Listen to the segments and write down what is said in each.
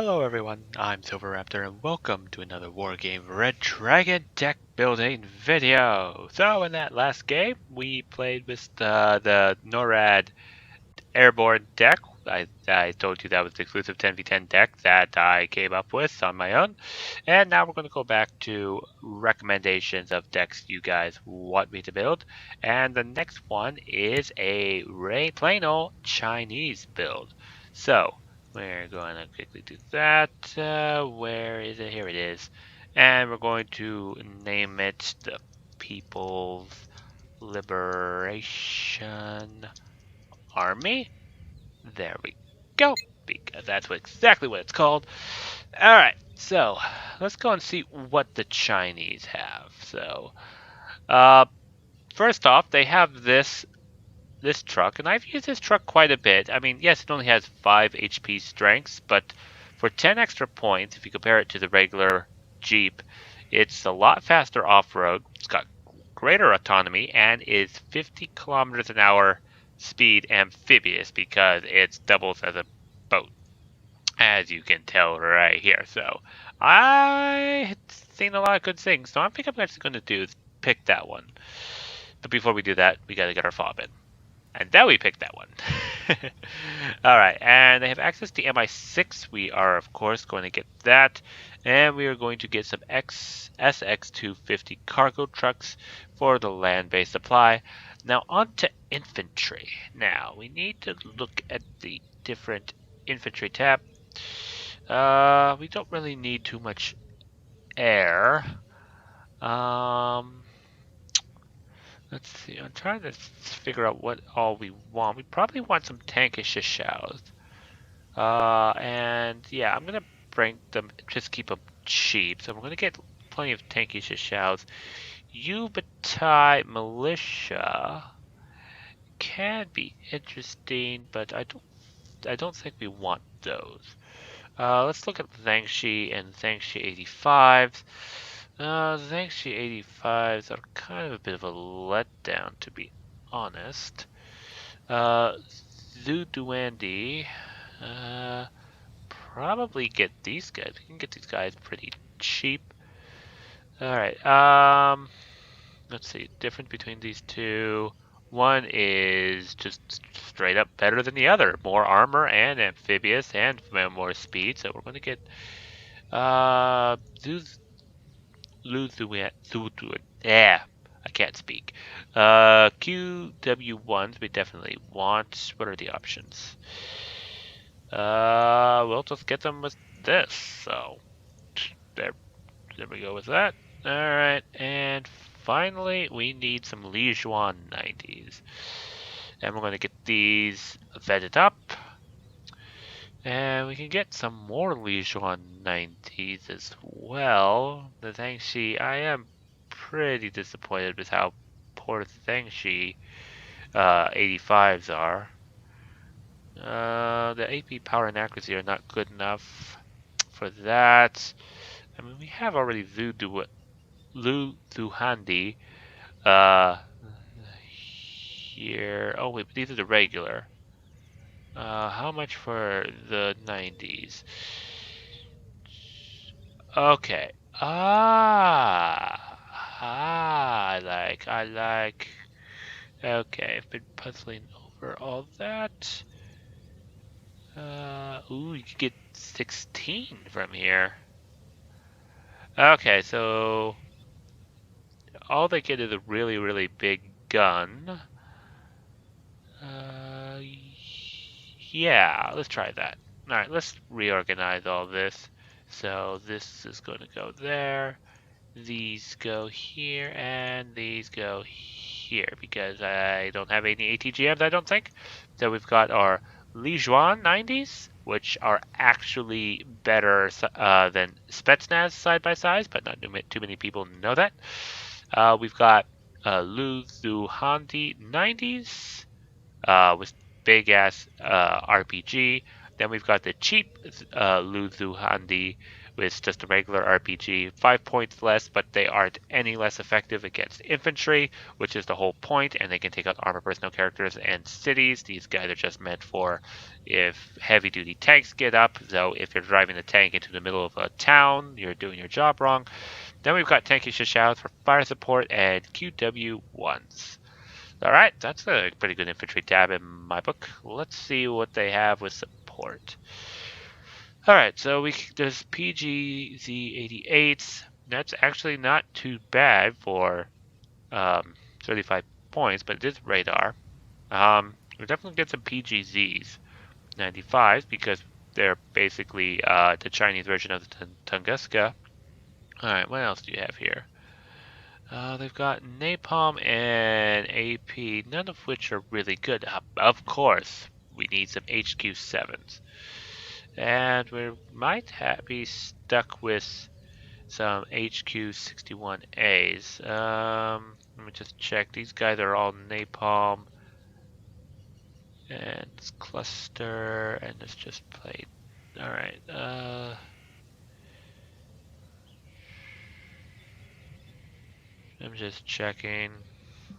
Hello everyone, I'm Silverraptor and welcome to another Wargame Red Dragon deck building video. So in that last game, we played with the NORAD airborne deck. I told you that was the exclusive 10v10 deck that I came up with on my own. And now we're going to go back to recommendations of decks you guys want me to build. And the next one is a plain old Chinese build. So we're going to quickly do that. Where is it? Here it is. And we're going to name it the People's Liberation Army. There we go, because that's exactly what it's called. Alright, so let's go and see what the Chinese have. So, first off, they have this truck, and I've used this truck quite a bit. I mean, yes, it only has 5 HP strengths, but for 10 extra points, if you compare it to the regular Jeep, it's a lot faster off-road. It's got greater autonomy and is 50 kilometers an hour speed amphibious because it doubles as a boat, as you can tell right here. So I've seen a lot of good things, so I think I'm actually going to do is pick that one. But before we do that, we got to get our fob in. And then we picked that one. Alright, and they have access to MI6. We are, of course, going to get that. And we are going to get some SX250 cargo trucks for the land-based supply. Now, on to infantry. Now, we need to look at the different infantry tab. We don't really need too much air. Let's see, I'm trying to figure out what all we want. We probably want some tankish shows. And yeah, I'm gonna bring them, just keep them cheap. So we're gonna get plenty of tankish shows. Yubatai militia can be interesting, but I don't think we want those. Let's look at Zhangxi and Zhangxi 85s. Zhangxi 85s are kind of a bit of a letdown, to be honest. Zhu Duandi, probably get these guys. We can get these guys pretty cheap. Alright, let's see, difference between these two. One is just straight up better than the other. More armor and amphibious and more speed. So we're going to get yeah, I can't speak. QW1s we definitely want. What are the options? We'll just get them with this. So there we go with that. Alright, and finally we need some Lijuan 90s. And we're going to get these vetted up. And we can get some more Lijuan 90s as well. The Zhangxi, I am pretty disappointed with how poor Zhangxi 85s are. The AP power and accuracy are not good enough for that. I mean, we have already Lu Duhandi here. Oh wait, but these are the regular. How much for the 90s? Okay. I like. Okay, I've been puzzling over all that. Ooh, you could get 16 from here. Okay, so all they get is a really, really big gun. Yeah, let's try that. Alright, let's reorganize all this. So this is going to go there. These go here, and these go here, because I don't have any ATGMs, I don't think. So we've got our Lijuan 90s, which are actually better than Spetsnaz side by side, but not too many people know that. We've got Lu Zuhandi 90s with big ass RPG. Then we've got the cheap Lu Zuhandi with just a regular RPG. 5 points less, but they aren't any less effective against infantry, which is the whole point, and they can take out armored personnel characters and cities. These guys are just meant for if heavy-duty tanks get up, so if you're driving the tank into the middle of a town, you're doing your job wrong. Then we've got tanky shouts for fire support and QW1s. Alright, that's a pretty good infantry tab in my book. Let's see what they have with support. Alright, so there's PGZ88s. That's actually not too bad for 35 points, but it is radar. We'll definitely get some PGZs. 95s because they're basically the Chinese version of the Tunguska. Alright, what else do you have here? They've got Napalm and AP, none of which are really good. Of course, we need some HQ7s. And we might be stuck with some HQ61As. Let me just check. These guys are all Napalm. And it's cluster, and it's just plate. Alright, I'm just checking.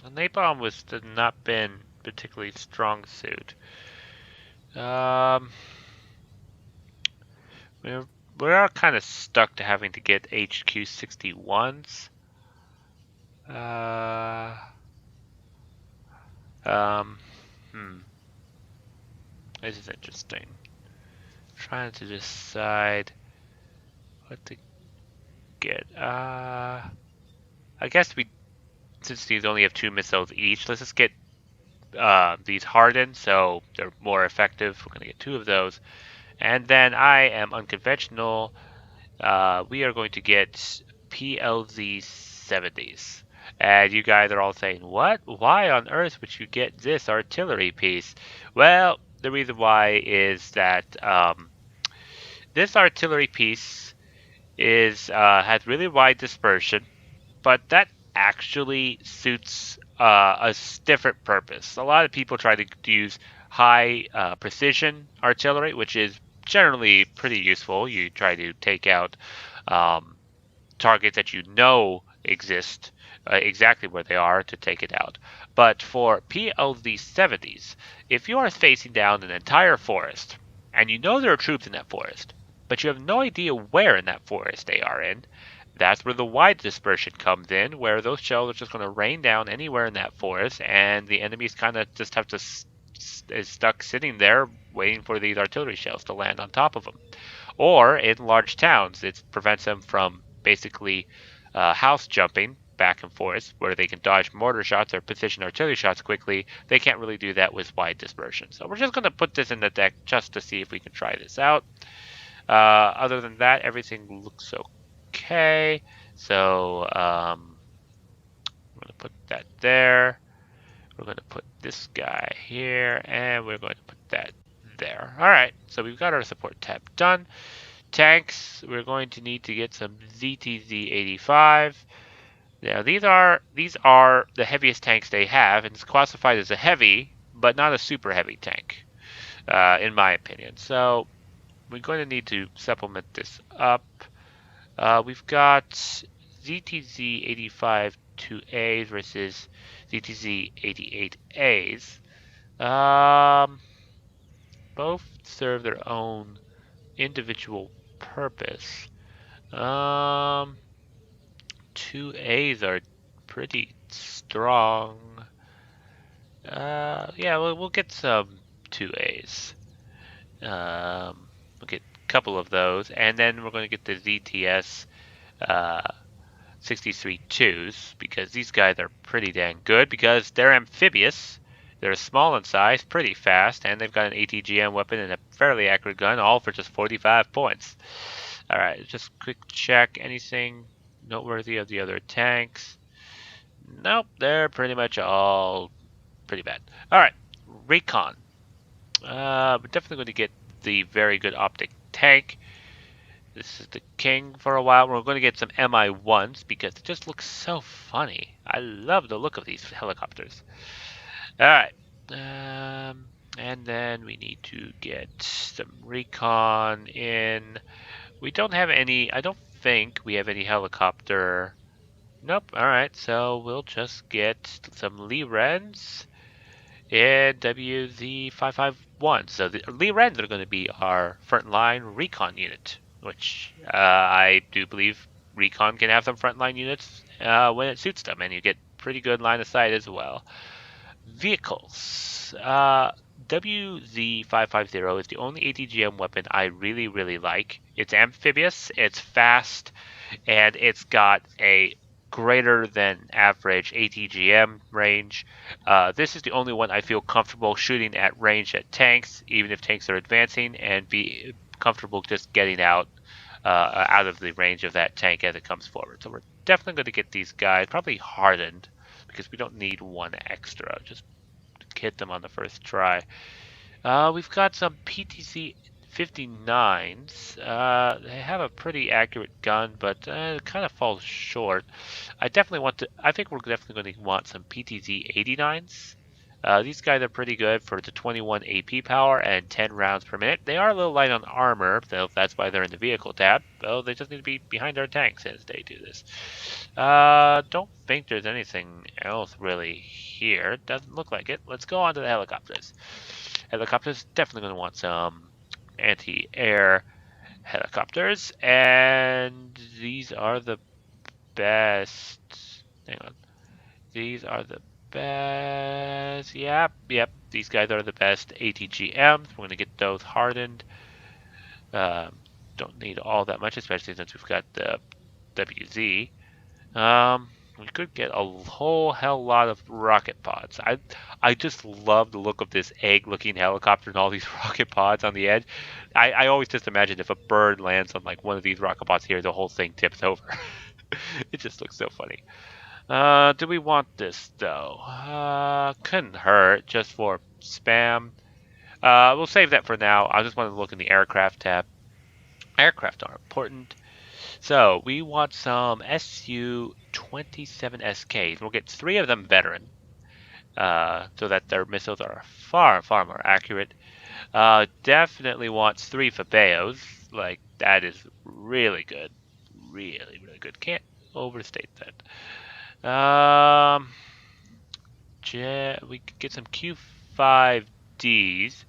Napalm has not been particularly strong suit. We are kind of stuck to having to get HQ61s. This is interesting. Trying to decide what to get. I guess since these only have 2 missiles each, let's just get these hardened so they're more effective. We're gonna get 2 of those. And then I am unconventional. We are going to get PLZ 70s. And you guys are all saying, what? Why on earth would you get this artillery piece? Well, the reason why is that this artillery piece has really wide dispersion, but that actually suits a different purpose. A lot of people try to use high precision artillery, which is generally pretty useful. You try to take out targets that you know exist exactly where they are to take it out. But for PLZ 70s, if you are facing down an entire forest and you know there are troops in that forest, but you have no idea where in that forest they are in, that's where the wide dispersion comes in, where those shells are just going to rain down anywhere in that forest, and the enemies kind of just have to is stuck sitting there waiting for these artillery shells to land on top of them. Or in large towns, it prevents them from basically house jumping back and forth, where they can dodge mortar shots or position artillery shots quickly. They can't really do that with wide dispersion. So we're just going to put this in the deck just to see if we can try this out. Other than that, everything looks okay. So I'm going to put that there. We're going to put this guy here, and we're going to put that there. All right, so we've got our support tab done. Tanks, we're going to need to get some ZTZ-85. Now these are the heaviest tanks they have, and it's classified as a heavy, but not a super heavy tank, in my opinion. So we're going to need to supplement this up. We've got ZTZ-85 2As versus ZTZ-88As. Both serve their own individual purpose. 2As are pretty strong. Yeah, we'll get some 2As. We'll get a couple of those, and then we're going to get the ZTS 63 2s, because these guys are pretty dang good, because they're amphibious, they're small in size, pretty fast, and they've got an ATGM weapon and a fairly accurate gun, all for just 45 points. Alright, just quick check. Anything noteworthy of the other tanks? Nope, they're pretty much all pretty bad. Alright, recon. We're definitely going to get the very good optic tank. This is the king for a while. We're going to get some MI1s because it just looks so funny. I love the look of these helicopters. Alright. And then we need to get some recon in. We don't have any. I don't think we have any helicopter. Nope. All right. So we'll just get some Lee Wrens and WZ-551. So the Lee Wrens are going to be our frontline recon unit, which I do believe recon can have some frontline units when it suits them, and you get pretty good line of sight as well. Vehicles. WZ-550 is the only ATGM weapon I really, really like. It's amphibious, it's fast, and it's got a greater than average ATGM range. This is the only one I feel comfortable shooting at range at tanks, even if tanks are advancing, and be comfortable just getting out of the range of that tank as it comes forward. So we're definitely going to get these guys probably hardened because we don't need one extra. Just hit them on the first try. We've got some PTC 59s. They have a pretty accurate gun, but it kind of falls short. I think we're definitely going to want some PTZ 89s. These guys are pretty good for the 21 AP power and 10 rounds per minute. They are a little light on armor, so that's why they're in the vehicle tab. Though they just need to be behind our tanks as they do this. Don't think there's anything else really here. Doesn't look like it. Let's go on to the helicopters. Helicopters definitely going to want some anti-air helicopters, and these are the best. Hang on. These are the best. Yep. These guys are the best ATGMs. We're going to get those hardened. Don't need all that much, especially since we've got the WZ. We could get a whole hell lot of rocket pods. I just love the look of this egg-looking helicopter and all these rocket pods on the edge. I always just imagine if a bird lands on like one of these rocket pods here, the whole thing tips over. It just looks so funny. Do we want this though? Couldn't hurt just for spam. We'll save that for now. I just want to look in the aircraft tab. Aircraft are important. So we want some Su-27SKs. We'll get 3 of them veteran, so that their missiles are far, far more accurate. Definitely wants 3 Fabeos. Like, that is really good. Really, really good. Can't overstate that. We could get some Q5Ds.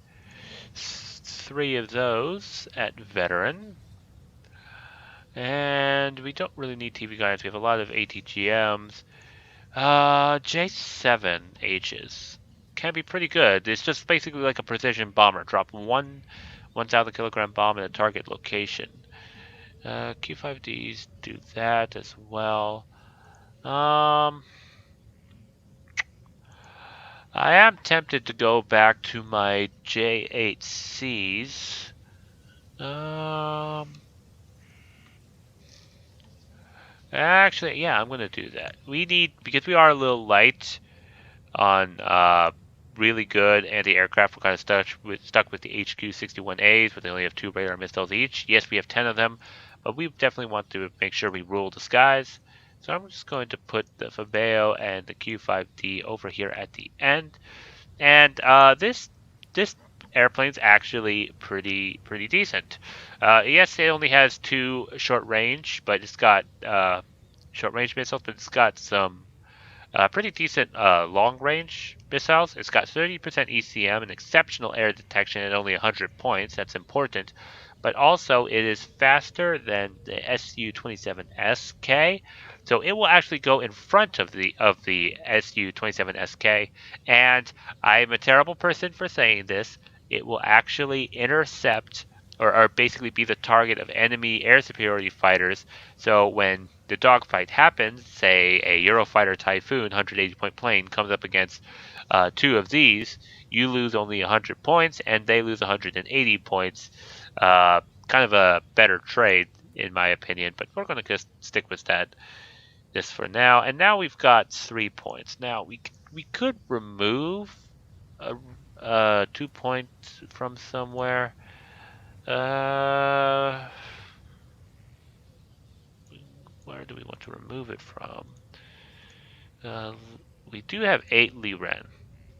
3 of those at veteran. And we don't really need TV guides. We have a lot of ATGMs. J7Hs can be pretty good. It's just basically like a precision bomber. Drop one 1,000 kilogram bomb at a target location. Q5Ds do that as well. I am tempted to go back to my J8Cs. Actually, yeah, I'm going to do that. Because we are a little light on really good anti-aircraft, we're kind of stuck with the HQ-61As, but they only have 2 radar missiles each. Yes, we have 10 of them, but we definitely want to make sure we rule the skies. So I'm just going to put the Fabeo and the Q5D over here at the end. And this airplane's actually pretty decent. Yes, it only has 2 short range, but it's got short range missiles, but it's got some pretty decent long range missiles. It's got 30% ECM and exceptional air detection at only 100 points. That's important. But also, it is faster than the Su-27SK, so it will actually go in front of the Su-27SK. And I'm a terrible person for saying this. It will actually intercept or basically be the target of enemy air superiority fighters. So when the dogfight happens, say a Eurofighter Typhoon 180-point plane comes up against 2 of these, you lose only 100 points and they lose 180 points. Kind of a better trade, in my opinion, but we're going to just stick with this for now. And now we've got 3 points. Now we could remove 2 points from somewhere. Where do we want to remove it from? We do have 8 Liren.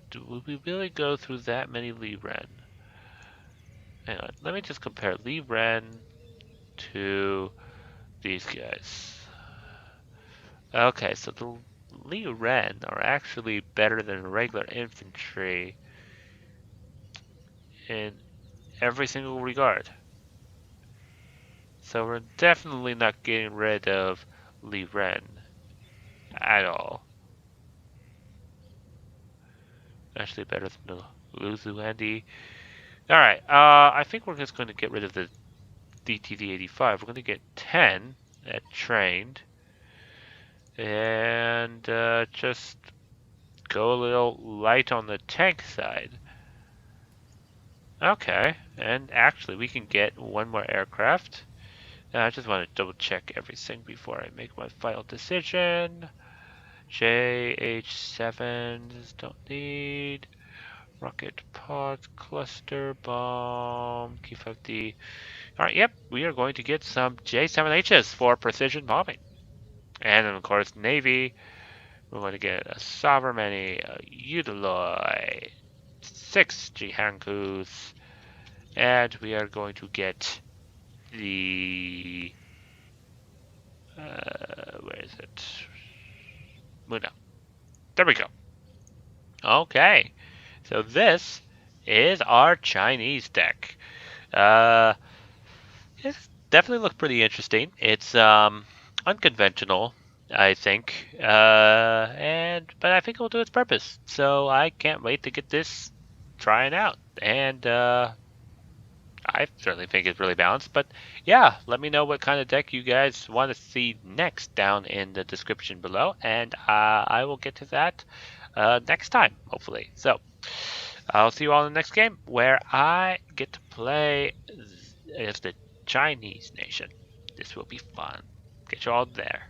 Do we really go through that many Liren? Hang on, let me just compare Liren to these guys. Okay, so the Li Ren are actually better than regular infantry in every single regard. So we're definitely not getting rid of Li Ren at all. Actually better than the Luzu Andy. Alright, I think we're just going to get rid of the DTD-85. We're going to get 10 at trained. And just go a little light on the tank side. Okay, and actually we can get one more aircraft. I just want to double check everything before I make my final decision. JH7s don't need. Rocket pod, cluster bomb, Q50. Alright, yep, we are going to get some J7Hs for precision bombing. And then, of course, Navy. We're going to get a Sabermany, a Udaloy, 6 Jihankus, and we are going to get the where is it? Muna. There we go. Okay, so this is our Chinese deck. It definitely looks pretty interesting. It's unconventional, I think, but I think it'll do its purpose. So I can't wait to get this trying out, and I certainly think it's really balanced. But yeah, let me know what kind of deck you guys want to see next down in the description below, and I will get to that next time, hopefully. So I'll see you all in the next game where I get to play as the Chinese nation. This will be fun. Get you all there.